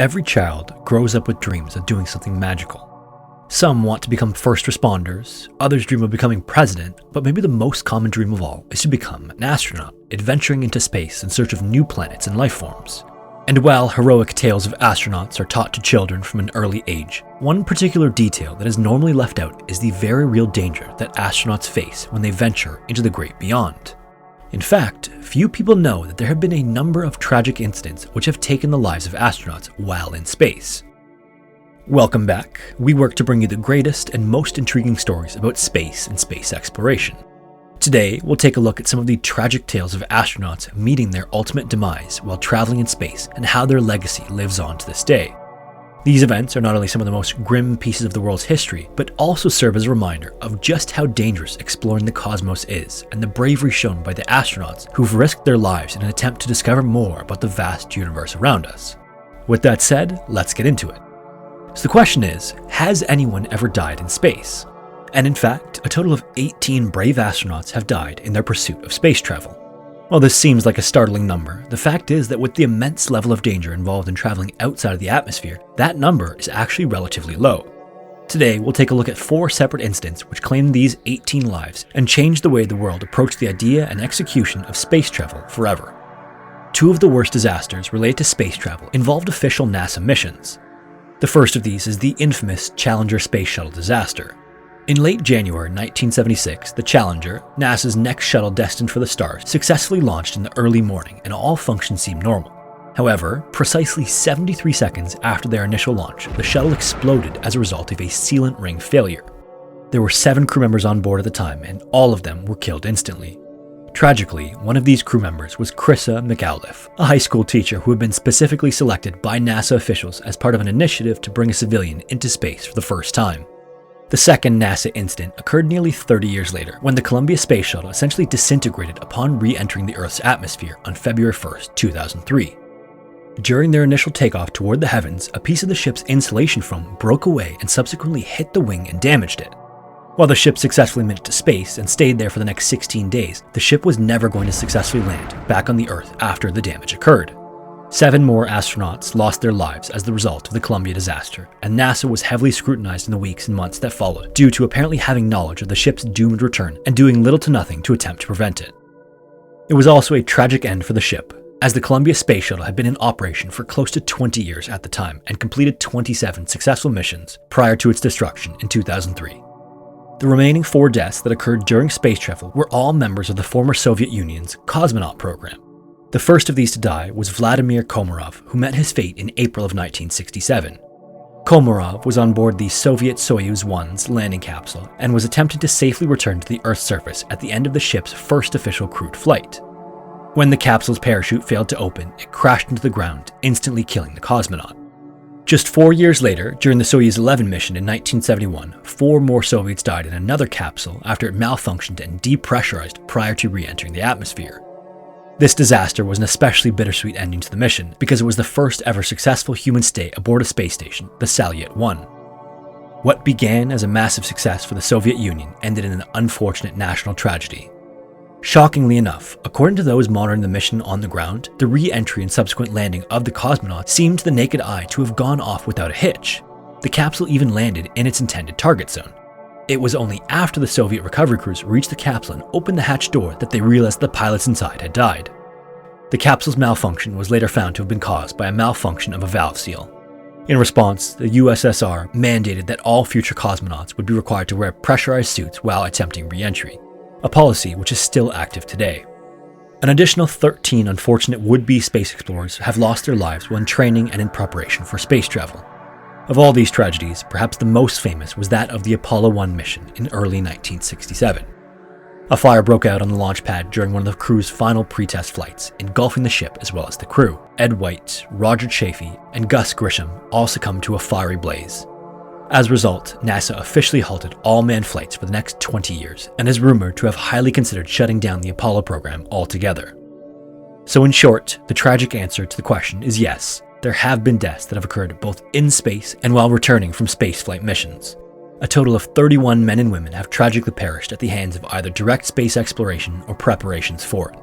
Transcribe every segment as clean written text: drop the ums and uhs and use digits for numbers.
Every child grows up with dreams of doing something magical. Some want to become first responders, others dream of becoming president, but maybe the most common dream of all is to become an astronaut, adventuring into space in search of new planets and life forms. And while heroic tales of astronauts are taught to children from an early age, one particular detail that is normally left out is the very real danger that astronauts face when they venture into the great beyond. In fact, few people know that there have been a number of tragic incidents which have taken the lives of astronauts while in space. Welcome back. We work to bring you the greatest and most intriguing stories about space and space exploration. Today, we'll take a look at some of the tragic tales of astronauts meeting their ultimate demise while traveling in space and how their legacy lives on to this day. These events are not only some of the most grim pieces of the world's history, but also serve as a reminder of just how dangerous exploring the cosmos is and the bravery shown by the astronauts who've risked their lives in an attempt to discover more about the vast universe around us. With that said, let's get into it. So the question is, has anyone ever died in space? And in fact, a total of 18 brave astronauts have died in their pursuit of space travel. While this seems like a startling number, the fact is that with the immense level of danger involved in traveling outside of the atmosphere, that number is actually relatively low. Today, we'll take a look at 4 separate incidents which claimed these 18 lives and changed the way the world approached the idea and execution of space travel forever. 2 of the worst disasters related to space travel involved official NASA missions. The first of these is the infamous Challenger space shuttle disaster. In late January 1976, the Challenger, NASA's next shuttle destined for the stars, successfully launched in the early morning and all functions seemed normal. However, precisely 73 seconds after their initial launch, the shuttle exploded as a result of a sealant ring failure. There were 7 crew members on board at the time, and all of them were killed instantly. Tragically, one of these crew members was Chrissa McAuliffe, a high school teacher who had been specifically selected by NASA officials as part of an initiative to bring a civilian into space for the first time. The second NASA incident occurred nearly 30 years later, when the Columbia Space Shuttle essentially disintegrated upon re-entering the Earth's atmosphere on February 1, 2003. During their initial takeoff toward the heavens, a piece of the ship's insulation foam broke away and subsequently hit the wing and damaged it. While the ship successfully made it to space and stayed there for the next 16 days, the ship was never going to successfully land back on the Earth after the damage occurred. 7 more astronauts lost their lives as the result of the Columbia disaster, and NASA was heavily scrutinized in the weeks and months that followed due to apparently having knowledge of the ship's doomed return and doing little to nothing to attempt to prevent it. It was also a tragic end for the ship, as the Columbia Space Shuttle had been in operation for close to 20 years at the time and completed 27 successful missions prior to its destruction in 2003. The remaining 4 deaths that occurred during space travel were all members of the former Soviet Union's cosmonaut program. The first of these to die was Vladimir Komarov, who met his fate in April of 1967. Komarov was on board the Soviet Soyuz 1's landing capsule and was attempting to safely return to the Earth's surface at the end of the ship's first official crewed flight. When the capsule's parachute failed to open, it crashed into the ground, instantly killing the cosmonaut. Just 4 years later, during the Soyuz 11 mission in 1971, 4 more Soviets died in another capsule after it malfunctioned and depressurized prior to re-entering the atmosphere. This disaster was an especially bittersweet ending to the mission because it was the first ever successful human stay aboard a space station, the Salyut 1. What began as a massive success for the Soviet Union ended in an unfortunate national tragedy. Shockingly enough, according to those monitoring the mission on the ground, the re-entry and subsequent landing of the cosmonauts seemed to the naked eye to have gone off without a hitch. The capsule even landed in its intended target zone. It was only after the Soviet recovery crews reached the capsule and opened the hatch door that they realized the pilots inside had died. The capsule's malfunction was later found to have been caused by a malfunction of a valve seal. In response, the USSR mandated that all future cosmonauts would be required to wear pressurized suits while attempting re-entry, a policy which is still active today. An additional 13 unfortunate would-be space explorers have lost their lives when training and in preparation for space travel. Of all these tragedies, perhaps the most famous was that of the Apollo 1 mission in early 1967. A fire broke out on the launch pad during one of the crew's final pre-test flights, engulfing the ship as well as the crew. Ed White, Roger Chaffee, and Gus Grisham all succumbed to a fiery blaze. As a result, NASA officially halted all manned flights for the next 20 years and is rumored to have highly considered shutting down the Apollo program altogether. So in short, the tragic answer to the question is yes. There have been deaths that have occurred both in space and while returning from spaceflight missions. A total of 31 men and women have tragically perished at the hands of either direct space exploration or preparations for it.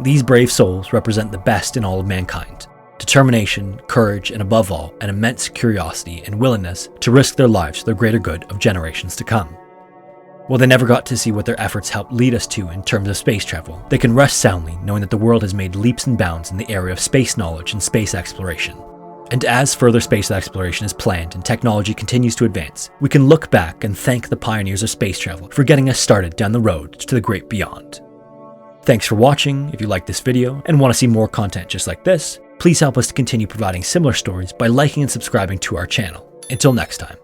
These brave souls represent the best in all of mankind, determination, courage, and above all, an immense curiosity and willingness to risk their lives for the greater good of generations to come. While they never got to see what their efforts helped lead us to in terms of space travel, they can rest soundly knowing that the world has made leaps and bounds in the area of space knowledge and space exploration. And as further space exploration is planned and technology continues to advance, we can look back and thank the pioneers of space travel for getting us started down the road to the great beyond. Thanks for watching. If you liked this video and want to see more content just like this, please help us to continue providing similar stories by liking and subscribing to our channel. Until next time.